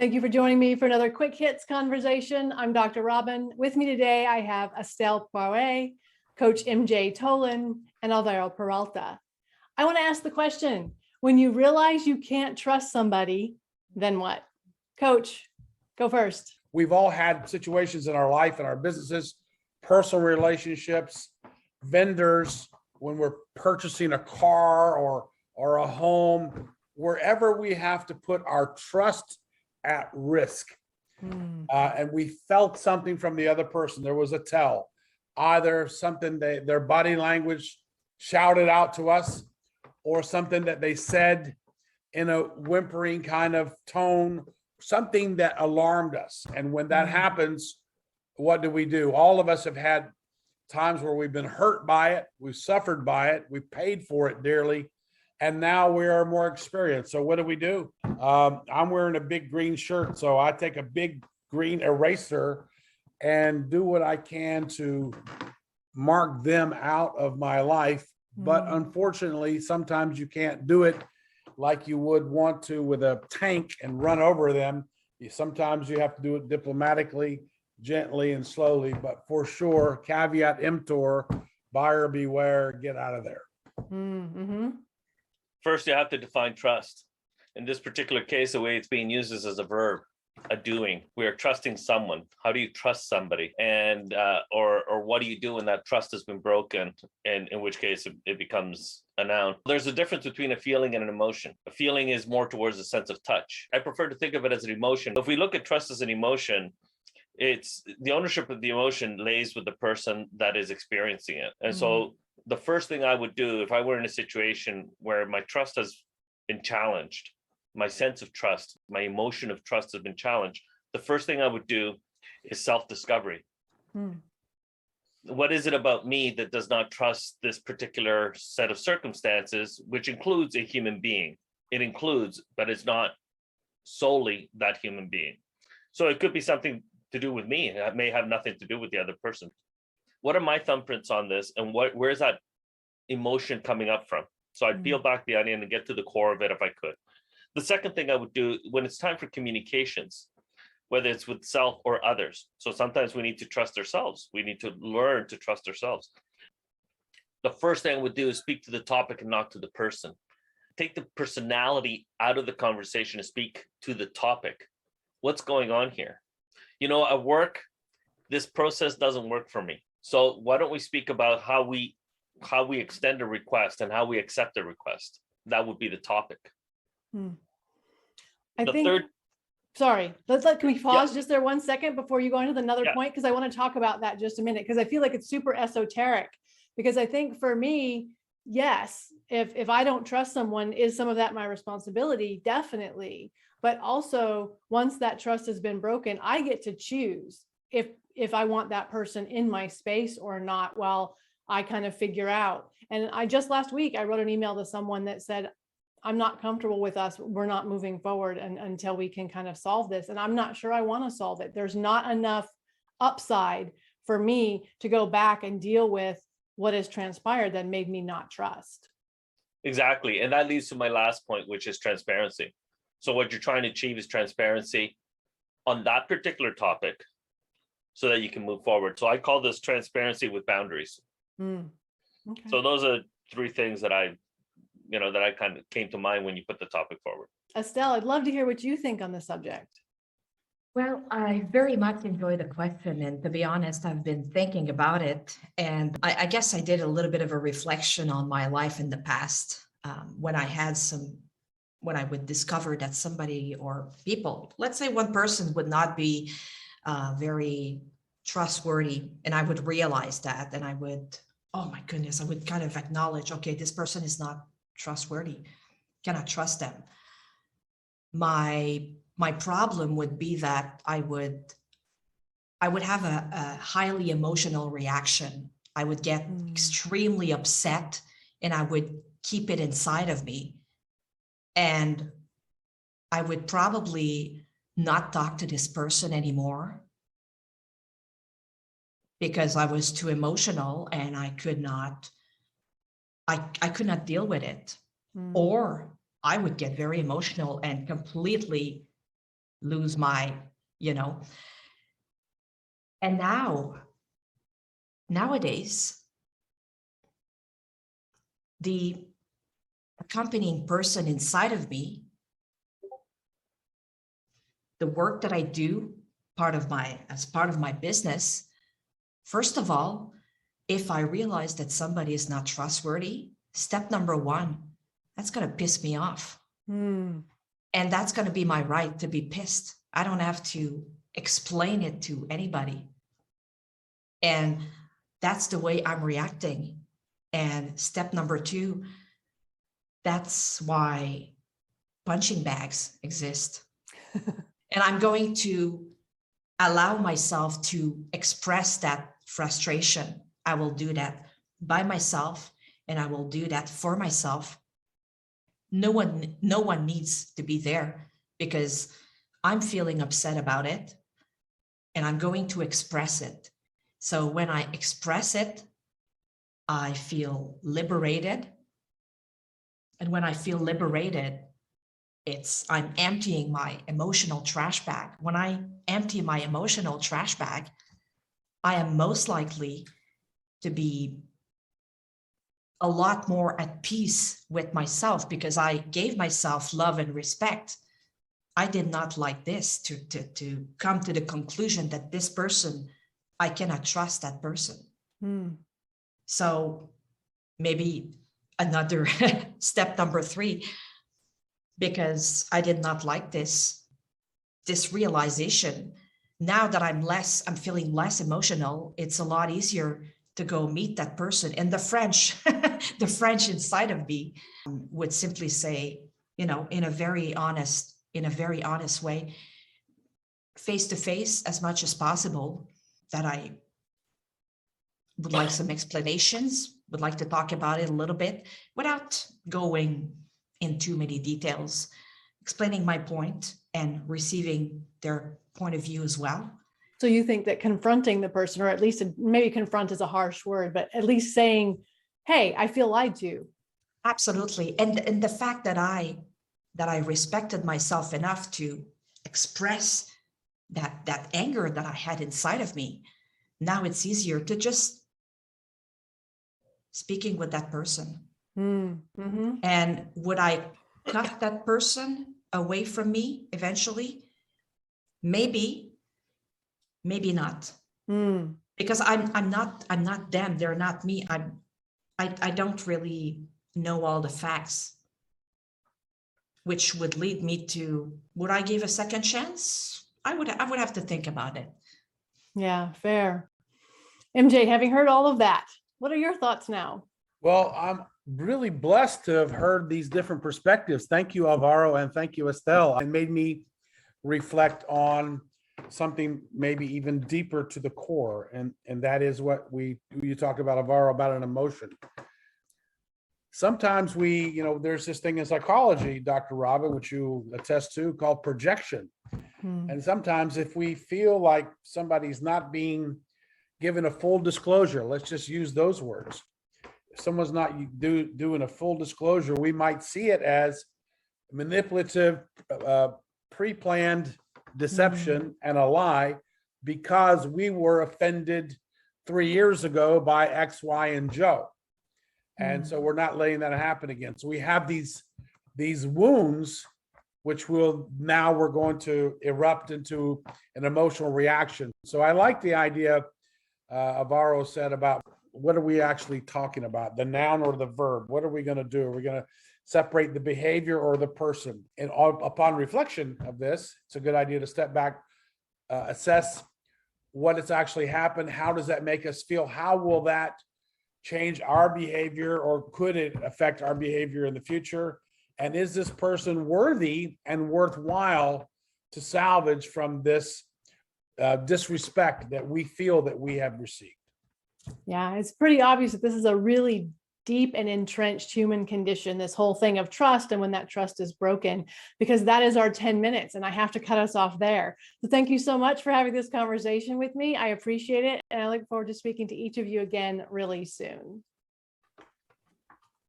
Thank you for joining me for another Quick Hits conversation. I'm Dr. Robyn. With me today, I have Estelle Poiré, Coach MJ Tolan, and Alvaro Peralta. I want to ask the question, when you realize you can't trust somebody, then what? Coach, go first. We've all had situations in our life and our businesses, personal relationships, vendors, when we're purchasing a car or a home, wherever we have to put our trust at risk. And we felt something from the other person. There was a tell, either something their body language shouted out to us, or something that they said in a whimpering kind of tone, something that alarmed us. And when that happens, what do? All of us have had times where we've been hurt by it, we've suffered by it, we've paid for it dearly, and now we are more experienced. So what do? I'm wearing a big green shirt, so I take a big green eraser and do what I can to mark them out of my life. But unfortunately, sometimes you can't do it like you would want to with a tank and run over them. Sometimes you have to do it diplomatically, gently and slowly, but for sure, caveat emptor, buyer beware, get out of there. First, you have to define trust. In this particular case, the way it's being used is as a verb, a doing. We are trusting someone. How do you trust somebody? And or what do you do when that trust has been broken? And in which case it becomes a noun. There's a difference between a feeling and an emotion. A feeling is more towards a sense of touch. I prefer to think of it as an emotion. If we look at trust as an emotion, it's the ownership of the emotion lays with the person that is experiencing it. And so the first thing I would do if I were in a situation where my trust has been challenged, my sense of trust, my emotion of trust has been challenged, the first thing I would do is self-discovery. What is it about me that does not trust this particular set of circumstances, which includes a human being? It includes, but it's not solely that human being. So it could be something to do with me. It may have nothing to do with the other person. What are my thumbprints on this, and where's that emotion coming up from? So I'd peel back the onion and get to the core of it if I could. The second thing I would do when it's time for communications, whether it's with self or others. So sometimes we need to trust ourselves. We need to learn to trust ourselves. The first thing I would do is speak to the topic and not to the person. Take the personality out of the conversation and speak to the topic. What's going on here? You know, at work, this process doesn't work for me. So why don't we speak about how we extend a request and how we accept a request? That would be the topic. Sorry, can we pause just there 1 second before you go into another point? Because I want to talk about that just a minute, because I feel like it's super esoteric. Because I think for me, yes, if I don't trust someone, is some of that my responsibility? Definitely. But also, once that trust has been broken, I get to choose if I want that person in my space or not, while I kind of figure out. And last week, I wrote an email to someone that said, I'm not comfortable with us. We're not moving forward until we can kind of solve this. And I'm not sure I want to solve it. There's not enough upside for me to go back and deal with what has transpired that made me not trust. Exactly. And that leads to my last point, which is transparency. So what you're trying to achieve is transparency on that particular topic so that you can move forward. So I call this transparency with boundaries. Okay. So those are three things that I kind of came to mind when you put the topic forward. Estelle, I'd love to hear what you think on the subject. Well, I very much enjoy the question. And to be honest, I've been thinking about it. And I guess I did a little bit of a reflection on my life in the past when I would discover that somebody or people, let's say one person would not be very trustworthy. And I would realize that, and I would, oh my goodness, I would kind of acknowledge, okay, this person is not trustworthy, cannot trust them. My problem would be that I would have a highly emotional reaction. I would get extremely upset and I would keep it inside of me. And I would probably not talk to this person anymore because I was too emotional and I could not deal with it. Or I would get very emotional and completely lose my, and nowadays, the accompanying person inside of me, the work that I do as part of my business, first of all, if I realize that somebody is not trustworthy, step number one, that's going to piss me off. And that's going to be my right to be pissed. I don't have to explain it to anybody. And that's the way I'm reacting. And step number two, that's why punching bags exist. And I'm going to allow myself to express that frustration. I will do that by myself, and I will do that for myself. No one needs to be there, because I'm feeling upset about it and I'm going to express it. So when I express it, I feel liberated. And when I feel liberated, I'm emptying my emotional trash bag. When I empty my emotional trash bag, I am most likely to be a lot more at peace with myself, because I gave myself love and respect. I did not like this to come to the conclusion that this person, I cannot trust that person. So maybe another step number 3, because I did not like this realization. Now that I'm feeling less emotional, it's a lot easier to go meet that person. And the French inside of me would simply say, in a very honest way, face to face as much as possible, that I would like some explanations, would like to talk about it a little bit without going in too many details, explaining my point and receiving their point of view as well. So you think that confronting the person, or at least maybe confront is a harsh word, but at least saying, hey, I feel lied to. Absolutely. And the fact that I respected myself enough to express that anger that I had inside of me, now it's easier to just speaking with that person. Mm-hmm. And would I cut that person away from me eventually? Maybe not. Because I'm not them. They're not me. I don't really know all the facts, which would lead me to, would I give a second chance? I would have to think about it. Yeah, fair. MJ, having heard all of that, what are your thoughts now? Well, I'm really blessed to have heard these different perspectives. Thank you, Alvaro, and thank you, Estelle. It made me reflect on something maybe even deeper to the core, and that is what you talk about, Alvaro, about an emotion. Sometimes there's this thing in psychology, Dr. Robyn, which you attest to, called projection. And sometimes if we feel like somebody's not being given a full disclosure, let's just use those words. If someone's not doing a full disclosure, we might see it as manipulative, pre-planned deception and a lie, because we were offended 3 years ago by X, Y, and Joe. And so we're not letting that happen again. So we have these wounds, which we're going to erupt into an emotional reaction. So I like the idea Alvaro said about, what are we actually talking about? The noun or the verb? What are we going to do? Are we going to separate the behavior or the person? And upon reflection of this, it's a good idea to step back, assess what has actually happened. How does that make us feel? How will that change our behavior, or could it affect our behavior in the future? And is this person worthy and worthwhile to salvage from this disrespect that we feel that we have received? Yeah, it's pretty obvious that this is a really deep and entrenched human condition, this whole thing of trust, and when that trust is broken, because that is our 10 minutes and I have to cut us off there. So thank you so much for having this conversation with me. I appreciate it. And I look forward to speaking to each of you again really soon.